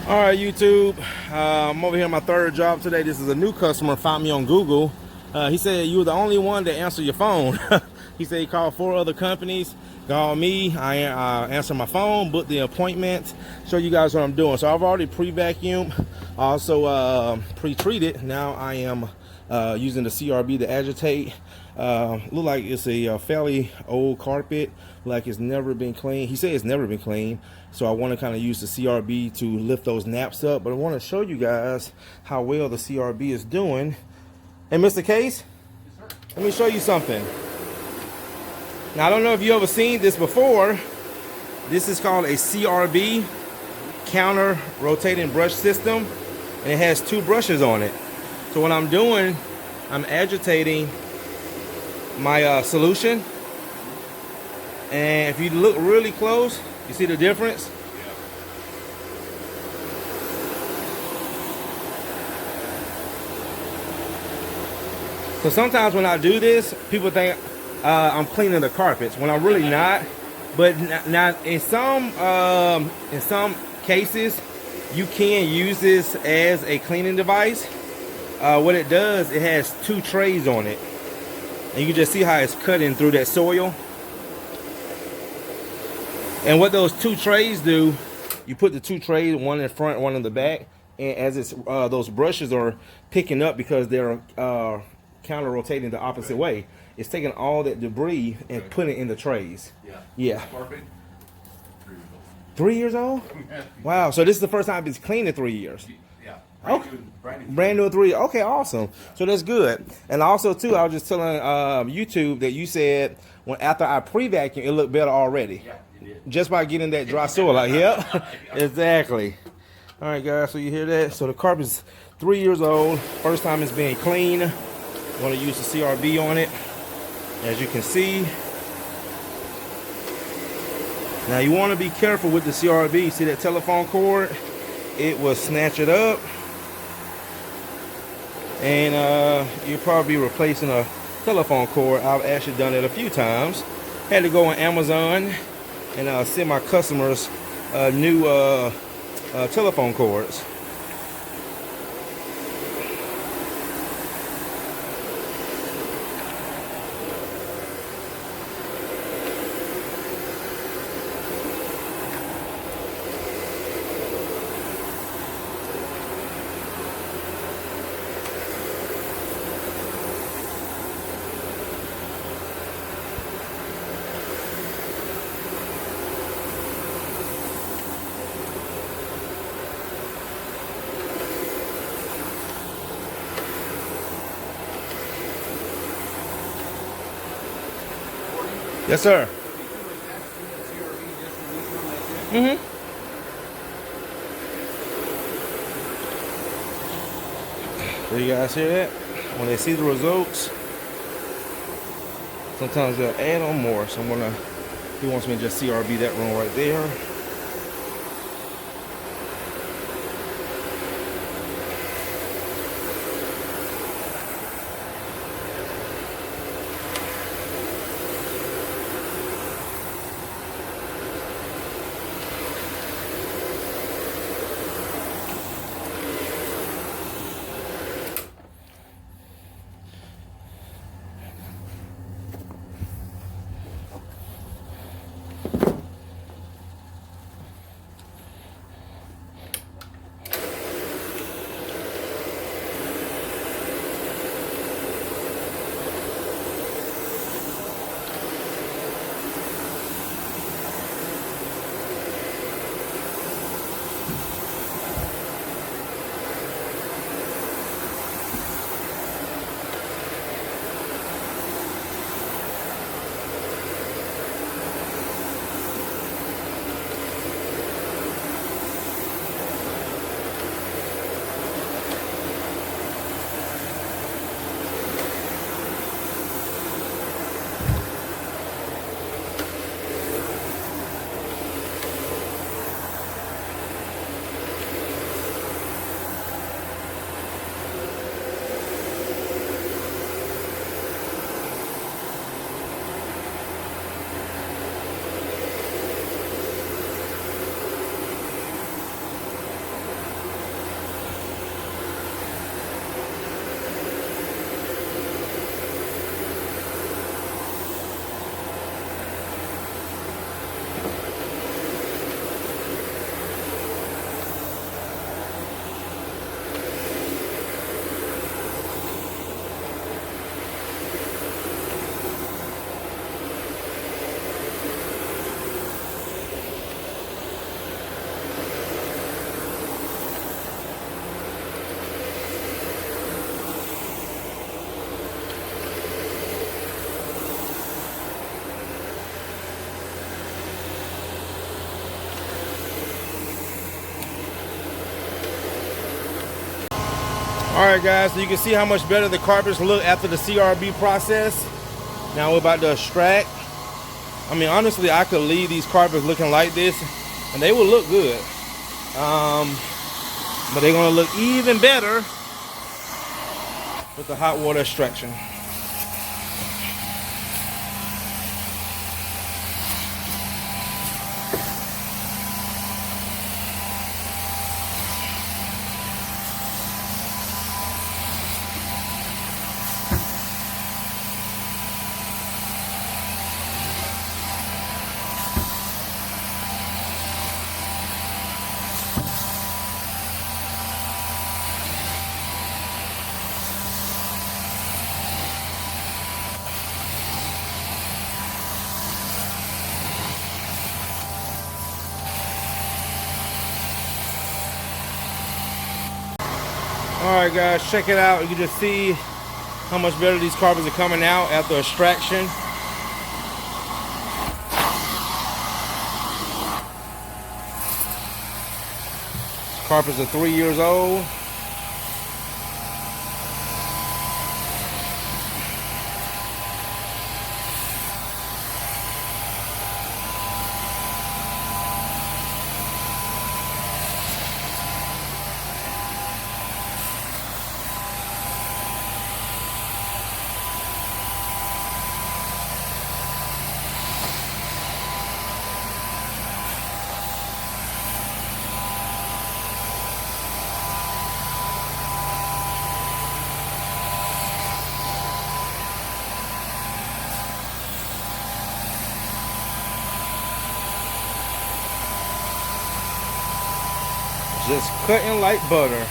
All right, YouTube. I'm over here on my third job today. This is a new customer, found me on Google. He said you were the only one that answered your phone. He said he called 4 other companies, called me. I answered my phone, booked the appointment, show you guys what I'm doing. So I've already pre-vacuumed, also pre-treated. Now I am using the CRB to agitate. Look like it's a fairly old carpet, like it's never been cleaned. He said it's never been cleaned, so I want to kind of use the CRB to lift those naps up. But I want to show you guys how well the CRB is doing. And Mr. Case, let me show you something. Now I don't know if you ever seen this before. This is called a CRB, counter rotating brush system, and it has 2 brushes on it. So what I'm doing, I'm agitating my solution, and if you look really close, you see the difference. So sometimes when I do this, people think I'm cleaning the carpets when I'm really not. But now in some cases, you can use this as a cleaning device. What it does, it has 2 trays on it. And you can just see how it's cutting through that soil. And what those 2 trays do, you put the 2 trays, one in front, one in the back. And as it's those brushes are picking up because they're counter rotating the opposite way, it's taking all that debris and putting it in the trays. Yeah. Perfect. 3 years old? Wow. So this is the first time it's cleaned in 3 years. Yeah. Okay. Brand new 3. Okay, awesome. So that's good. And also too, I was just telling YouTube that you said after I pre-vacuum, it looked better already. Yeah, it did. Just by getting that dry soil out. Yep. Exactly. All right, guys. So you hear that? So the carpet's 3 years old. First time it's being cleaned. Want to use the CRB on it, as you can see. Now you want to be careful with the CRB. See that telephone cord? It will snatch it up. And you'll probably be replacing a telephone cord. I've actually done it a few times. Had to go on Amazon and send my customers new telephone cords. Yes, sir. So you guys hear that? When they see the results, sometimes they'll add on more. So he wants me to just CRB that room right there. All right, guys, so you can see how much better the carpets look after the CRB process. Now we're about to extract. I mean, honestly, I could leave these carpets looking like this and they will look good. But they're gonna look even better with the hot water extraction. All right, guys, check it out. You can just see how much better these carpets are coming out after extraction. Carpets are 3 years old. Just cutting like butter.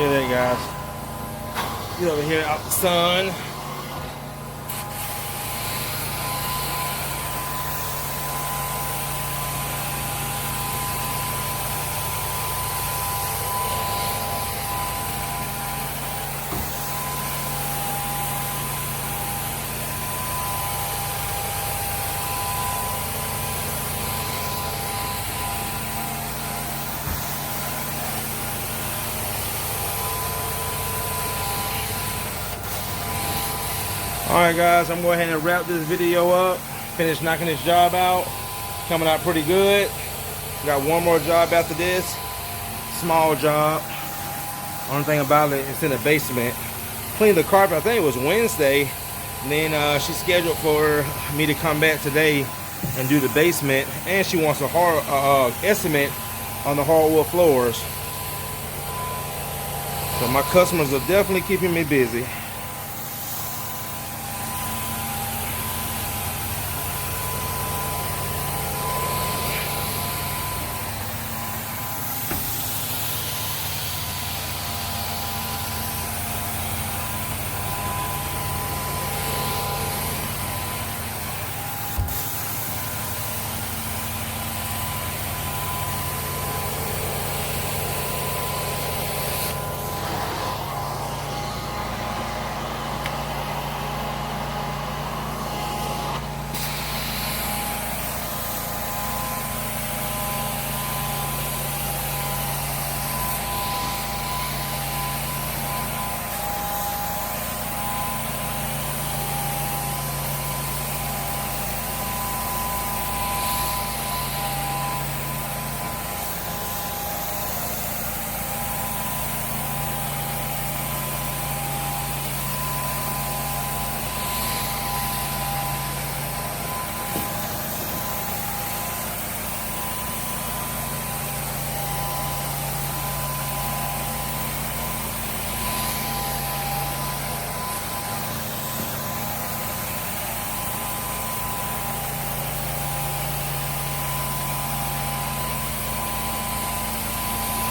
Here they guys. Get over here out the sun. Alright guys, I'm going to go ahead and wrap this video up. Finish knocking this job out. Coming out pretty good. Got one more job after this. Small job. Only thing about it, it's in the basement. Cleaned the carpet, I think it was Wednesday. And then she's scheduled for me to come back today and do the basement. And she wants a hard estimate on the hardwood floors. So my customers are definitely keeping me busy.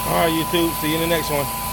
All right, YouTube. See you in the next one.